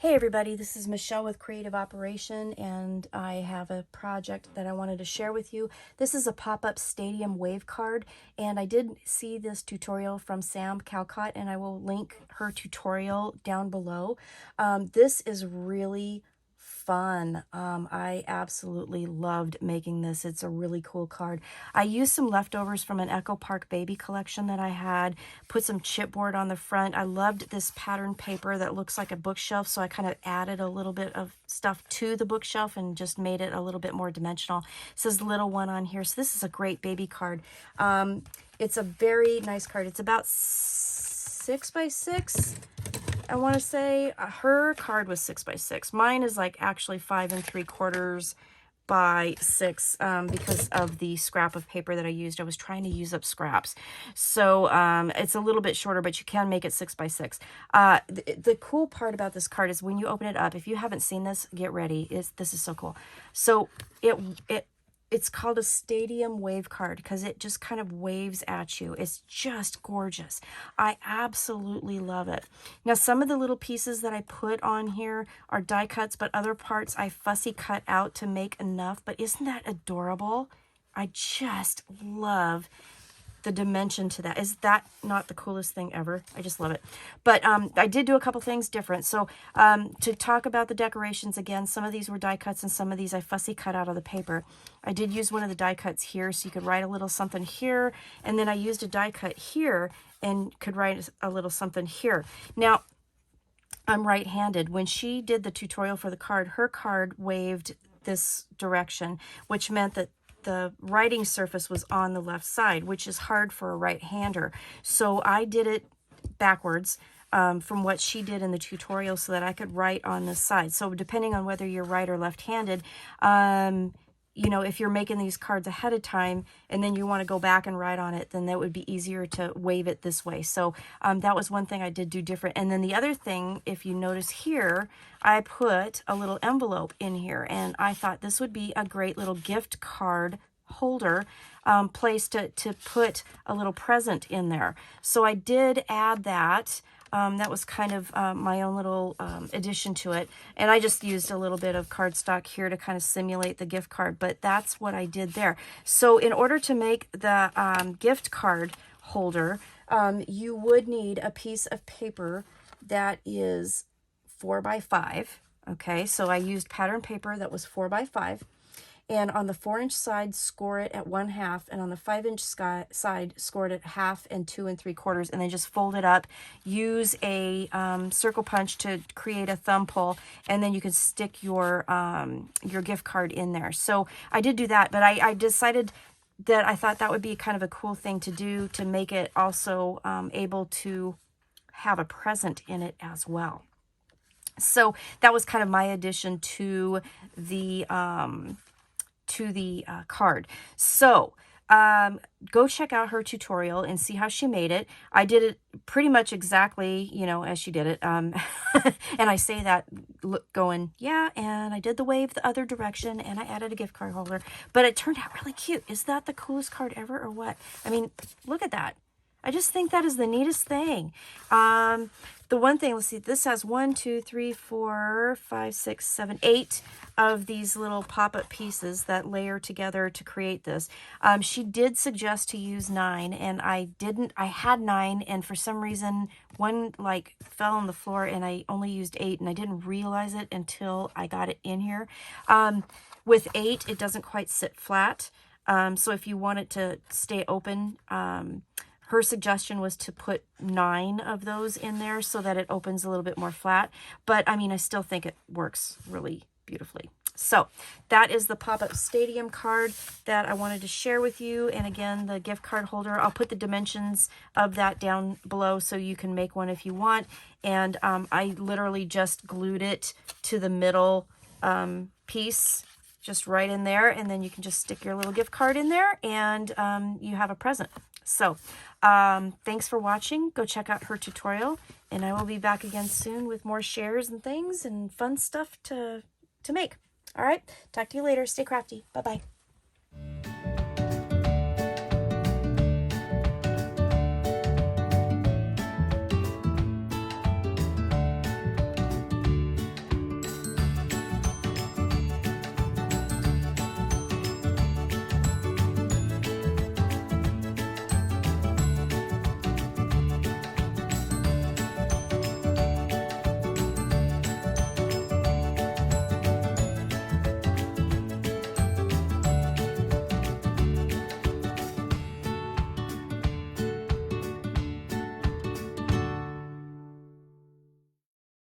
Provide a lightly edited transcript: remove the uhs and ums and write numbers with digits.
Hey everybody, this is Michelle with Creative Operation, and I have a project that I wanted to share with you. This is a pop-up stadium wave card, and I did see this tutorial from Sam Calcott, and I will link her tutorial down below. This is really fun. I absolutely loved making this. It's a really cool card. I used some leftovers from an Echo Park Baby collection that I had, put some chipboard on the front. I loved this pattern paper that looks like a bookshelf, so I kind of added a little bit of stuff to the bookshelf and just made it a little bit more dimensional. It says little one on here, so this is a great baby card. It's a very nice card. It's about 6 by 6. I want to say her card was 6 by 6. Mine is like actually 5 3/4 by 6 because of the scrap of paper that I used. I was trying to use up scraps. So it's a little bit shorter, but you can make it 6 by 6. The cool part about this card is when you open it up, if you haven't seen this, get ready. This is so cool. So it's called a stadium wave card because it just kind of waves at you. It's just gorgeous. I absolutely love it. Now, some of the little pieces that I put on here are die cuts, but other parts I fussy cut out to make enough. But isn't that adorable? I just love the dimension to that. Is that not the coolest thing ever? I just love it. But I did do a couple things different. So to talk about the decorations again, some of these were die cuts and some of these I fussy cut out of the paper. I did use one of the die cuts here, so you could write a little something here, and then I used a die cut here and could write a little something here. Now, I'm right-handed. When she did the tutorial for the card, her card waved this direction, which meant that the writing surface was on the left side, which is hard for a right-hander. So I did it backwards from what she did in the tutorial so that I could write on this side. So depending on whether you're right or left-handed, you know, if you're making these cards ahead of time and then you want to go back and write on it, then that would be easier to wave it this way. So that was one thing I did do different. And then the other thing, if you notice here, I put a little envelope in here, and I thought this would be a great little gift card holder place to put a little present in there. So I did add that. That was kind of my own little addition to it. And I just used a little bit of cardstock here to kind of simulate the gift card, but that's what I did there. So in order to make the gift card holder, you would need a piece of paper that is 4 by 5. Okay, so I used pattern paper that was 4 by 5. And on the 4-inch side, score it at 1/2, and on the 5-inch side, score it at 1/2 and 2 3/4, and then just fold it up. Use a circle punch to create a thumb pull, and then you can stick your gift card in there. So I did do that, but I decided that I thought that would be kind of a cool thing to do to make it also able to have a present in it as well. So that was kind of my addition to the card. So go check out her tutorial and see how she made it. I did it pretty much exactly, you know, as she did it. And I say that going, yeah, and I did the wave the other direction and I added a gift card holder, but it turned out really cute. Is that the coolest card ever or what? I mean, look at that. I just think that is the neatest thing. The one thing, let's see, this has 1, 2, 3, 4, 5, 6, 7, 8 of these little pop-up pieces that layer together to create this. She did suggest to use 9, and I didn't. I had 9, and for some reason, one like fell on the floor, and I only used 8, and I didn't realize it until I got it in here. With 8, it doesn't quite sit flat. So if you want it to stay open, her suggestion was to put 9 of those in there so that it opens a little bit more flat. But, I mean, I still think it works really beautifully. So that is the pop-up stadium card that I wanted to share with you. And again, the gift card holder, I'll put the dimensions of that down below so you can make one if you want. And I literally just glued it to the middle piece, just right in there. And then you can just stick your little gift card in there and you have a present. So thanks for watching. Go check out her tutorial, and I will be back again soon with more shares and things and fun stuff to make. All right, talk to you later. Stay crafty. Bye-bye.